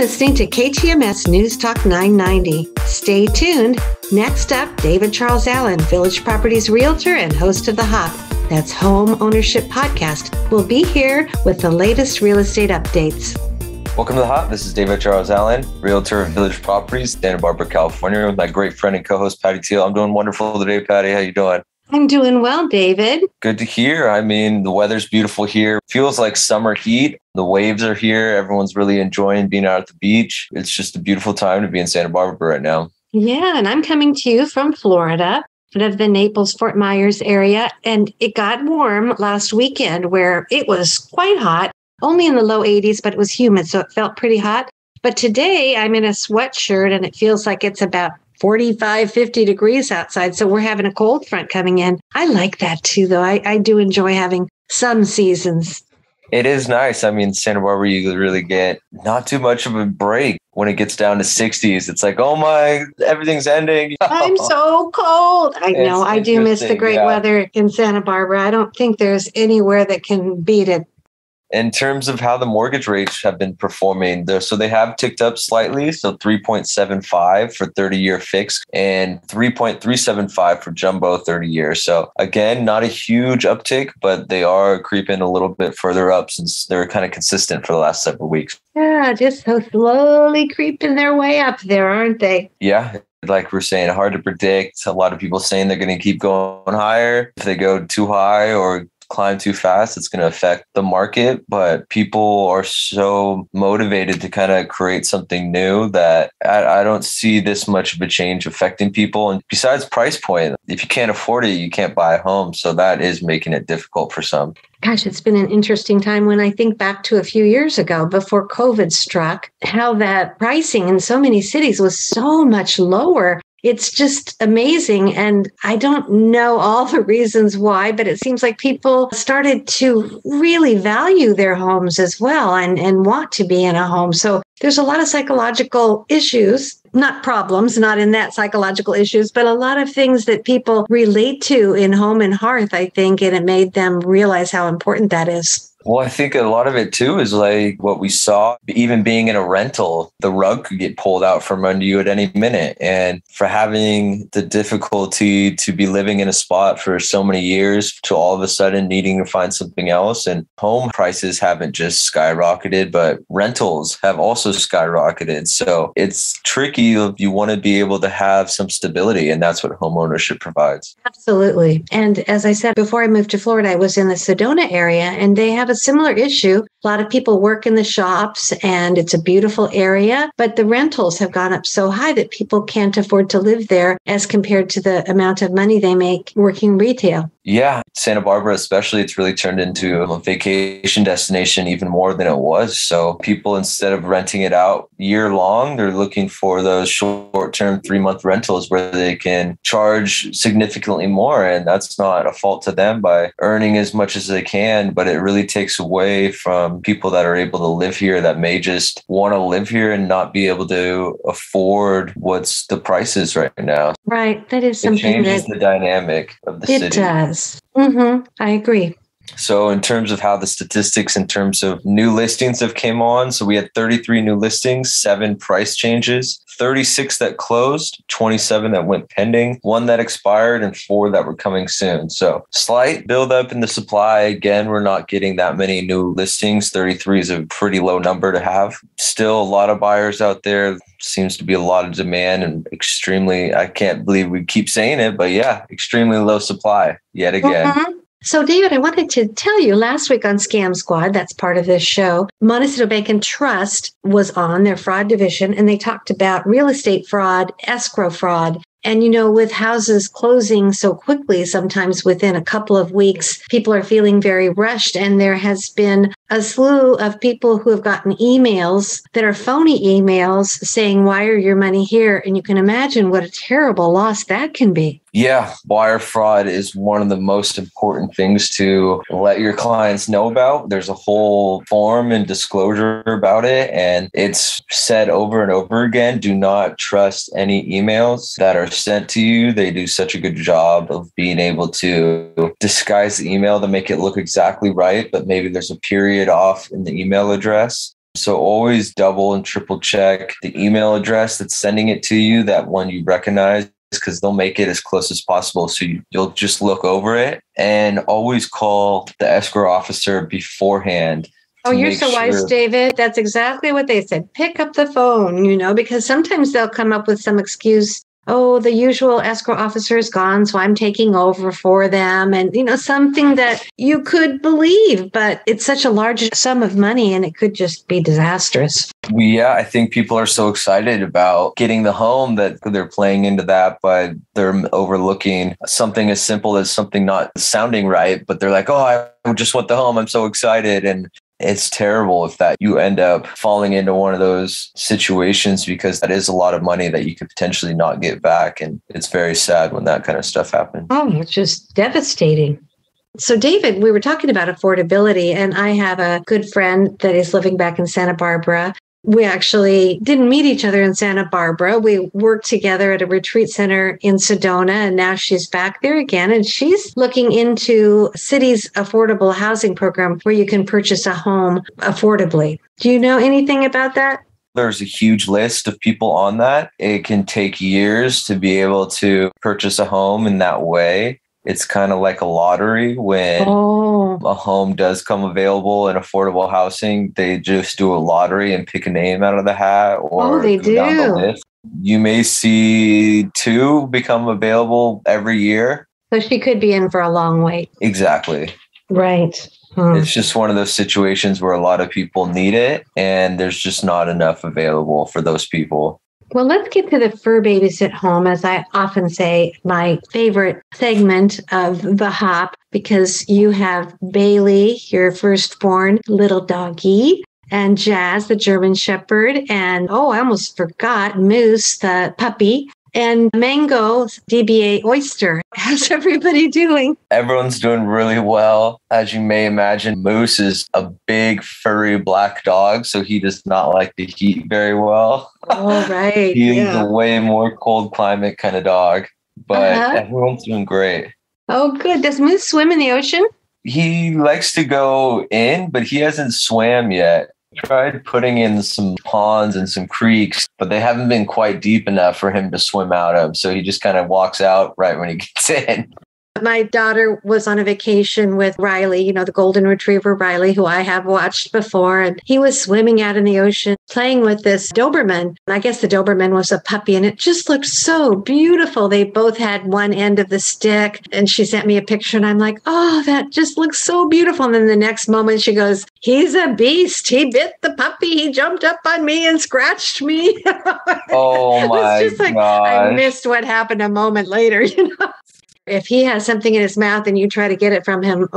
listening to KTMS News Talk 990. Stay tuned. Next up, David Charles Allen, Village Properties Realtor and host of The Hop. That's Home Ownership Podcast. Will be here with the latest real estate updates. Welcome to The Hop. This is David Charles Allen, Realtor of Village Properties, Santa Barbara, California, with my great friend and co-host, Patty Teal. I'm doing wonderful today, Patty. How you doing? I'm doing well, David. Good to hear. I mean, the weather's beautiful here. Feels like summer heat. The waves are here. Everyone's really enjoying being out at the beach. It's just a beautiful time to be in Santa Barbara right now. Yeah, and I'm coming to you from Florida, out of the Naples-Fort Myers area. And it got warm last weekend where it was quite hot, only in the low 80s, but it was humid, so it felt pretty hot. But today I'm in a sweatshirt and it feels like it's about 45, 50 degrees outside. So we're having a cold front coming in. I like that too, though. I do enjoy having some seasons. It is nice. I mean, Santa Barbara, you really get not too much of a break when it gets down to 60s. It's like, oh my, everything's ending. I'm so cold. I know. I do miss the great weather in Santa Barbara. I don't think there's anywhere that can beat it. In terms of how the mortgage rates have been performing, so they have ticked up slightly. So 3.75 for 30-year fixed and 3.375 for jumbo 30 years. So again, not a huge uptick, but they are creeping a little bit further up since they're kind of consistent for the last several weeks. Yeah, just so slowly creeping their way up there, aren't they? Yeah. Like we're saying, hard to predict. A lot of people saying they're going to keep going higher. If they go too high or climb too fast, it's going to affect the market. But people are so motivated to kind of create something new that I don't see this much of a change affecting people. And besides price point, if you can't afford it, you can't buy a home. So that is making it difficult for some. Gosh, it's been an interesting time when I think back to a few years ago before COVID struck, how that pricing in so many cities was so much lower. It's just amazing. And I don't know all the reasons why, but it seems like people started to really value their homes as well and want to be in a home. So there's a lot of psychological issues, not problems, not in that psychological issues, but a lot of things that people relate to in Home and Hearth, I think, and it made them realize how important that is. Well, I think a lot of it, too, is like what we saw, even being in a rental, the rug could get pulled out from under you at any minute. And for having the difficulty to be living in a spot for so many years to all of a sudden needing to find something else. And home prices haven't just skyrocketed, but rentals have also skyrocketed. So it's tricky if you want to be able to have some stability. And that's what home ownership provides. Absolutely. And as I said, before I moved to Florida, I was in the Sedona area and they have a similar issue. A lot of people work in the shops and it's a beautiful area, but the rentals have gone up so high that people can't afford to live there as compared to the amount of money they make working retail. Yeah, Santa Barbara especially, it's really turned into a vacation destination even more than it was. So people, instead of renting it out year long, they're looking for those short-term 3-month rentals where they can charge significantly more. And that's not a fault to them by earning as much as they can, but it really takes away from people that are able to live here that may just want to live here and not be able to afford what's the prices right now. Right. That is something it changes the dynamic of the city. It does. Mm-hmm. I agree. So in terms of how the statistics in terms of new listings have came on, so we had 33 new listings, 7 price changes, 36 that closed, 27 that went pending, 1 that expired, and 4 that were coming soon. So slight buildup in the supply. Again, we're not getting that many new listings. 33 is a pretty low number to have. Still a lot of buyers out there. Seems to be a lot of demand and extremely, I can't believe we keep saying it, but yeah, extremely low supply yet again. Mm-hmm. So, David, I wanted to tell you last week on Scam Squad, that's part of this show, Montecito Bank and Trust was on their fraud division, and they talked about real estate fraud, escrow fraud. And, you know, with houses closing so quickly, sometimes within a couple of weeks, people are feeling very rushed. And there has been a slew of people who have gotten emails that are phony emails saying, wire your money here. And you can imagine what a terrible loss that can be. Yeah, wire fraud is one of the most important things to let your clients know about. There's a whole form and disclosure about it, and it's said over and over again, do not trust any emails that are sent to you. They do such a good job of being able to disguise the email to make it look exactly right, but maybe there's a period off in the email address. So always double and triple check the email address that's sending it to you, that one you recognize, because they'll make it as close as possible. So you'll just look over it, and always call the escrow officer beforehand. Oh, you're so wise, David. That's exactly what they said. Pick up the phone, because sometimes they'll come up with some excuse. Oh, the usual escrow officer is gone, so I'm taking over for them. And, something that you could believe, but it's such a large sum of money and it could just be disastrous. Yeah, I think people are so excited about getting the home that they're playing into that, but they're overlooking something as simple as something not sounding right. But they're like, oh, I just want the home. I'm so excited. And it's terrible if that you end up falling into one of those situations, because that is a lot of money that you could potentially not get back. And it's very sad when that kind of stuff happens. Oh, it's just devastating. So, David, we were talking about affordability, and I have a good friend that is living back in Santa Barbara. We actually didn't meet each other in Santa Barbara. We worked together at a retreat center in Sedona, and now she's back there again. And she's looking into city's affordable housing program where you can purchase a home affordably. Do you know anything about that? There's a huge list of people on that. It can take years to be able to purchase a home in that way. It's kind of like a lottery. When a home does come available in affordable housing, they just do a lottery and pick a name out of the hat, or they go down the do. list. You may see 2 become available every year. So she could be in for a long wait. Exactly. Right. It's just one of those situations where a lot of people need it, and there's just not enough available for those people. Well, let's get to the Fur Babies at Home, as I often say, my favorite segment of the Hop, because you have Bailey, your firstborn little doggy, and Jazz, the German Shepherd, and, I almost forgot, Moose, the puppy, and Mango, DBA Oyster. How's everybody doing? Everyone's doing really well. As you may imagine, Moose is a big, furry black dog, so he does not like the heat very well. Oh, right. He's a way more cold climate kind of dog, but everyone's doing great. Oh, good. Does Moose swim in the ocean? He likes to go in, but he hasn't swam yet. Tried putting in some ponds and some creeks, but they haven't been quite deep enough for him to swim out of. So he just kind of walks out right when he gets in. My daughter was on a vacation with Riley, the golden retriever Riley, who I have watched before. And he was swimming out in the ocean, playing with this Doberman. And I guess the Doberman was a puppy, and it just looked so beautiful. They both had one end of the stick. And she sent me a picture, and I'm like, oh, that just looks so beautiful. And then the next moment she goes, he's a beast. He bit the puppy. He jumped up on me and scratched me. Oh my It's just like, gosh. I missed what happened a moment later, If he has something in his mouth and you try to get it from him,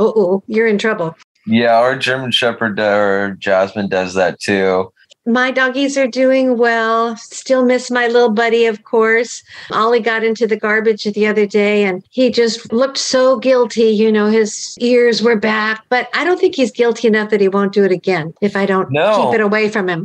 you're in trouble. Yeah, our German Shepherd or Jasmine does that too. My doggies are doing well. Still miss my little buddy, of course. Ollie got into the garbage the other day and he just looked so guilty. His ears were back. But I don't think he's guilty enough that he won't do it again if I don't keep it away from him.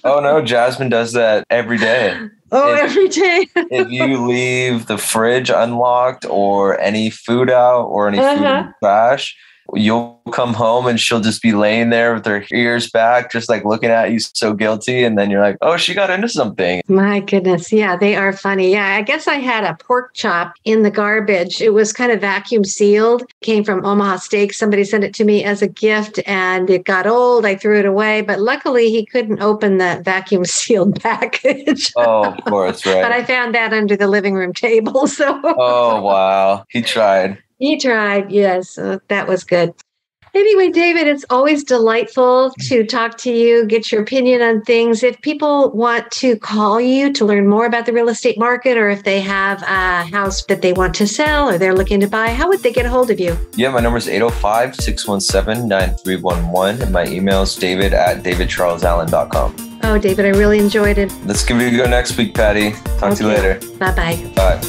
Oh, no. Jasmine does that every day. Every day. If you leave the fridge unlocked or any food out or any food in the trash, you'll come home and she'll just be laying there with her ears back, just like looking at you so guilty. And then you're like, oh, she got into something. My goodness. Yeah, they are funny. Yeah, I guess I had a pork chop in the garbage. It was kind of vacuum sealed. Came from Omaha Steak. Somebody sent it to me as a gift and it got old. I threw it away. But luckily, he couldn't open the vacuum sealed package. Oh, of course, right. But I found that under the living room table. So. Oh, wow. He tried. He tried, yes. That was good. Anyway, David, it's always delightful to talk to you, get your opinion on things. If people want to call you to learn more about the real estate market, or if they have a house that they want to sell or they're looking to buy, how would they get a hold of you? Yeah, my number is 805-617-9311. And my email is david@davidcharlesallen.com. Oh, David, I really enjoyed it. Let's give it a go next week, Patty. Talk to you later. Bye-bye. Bye.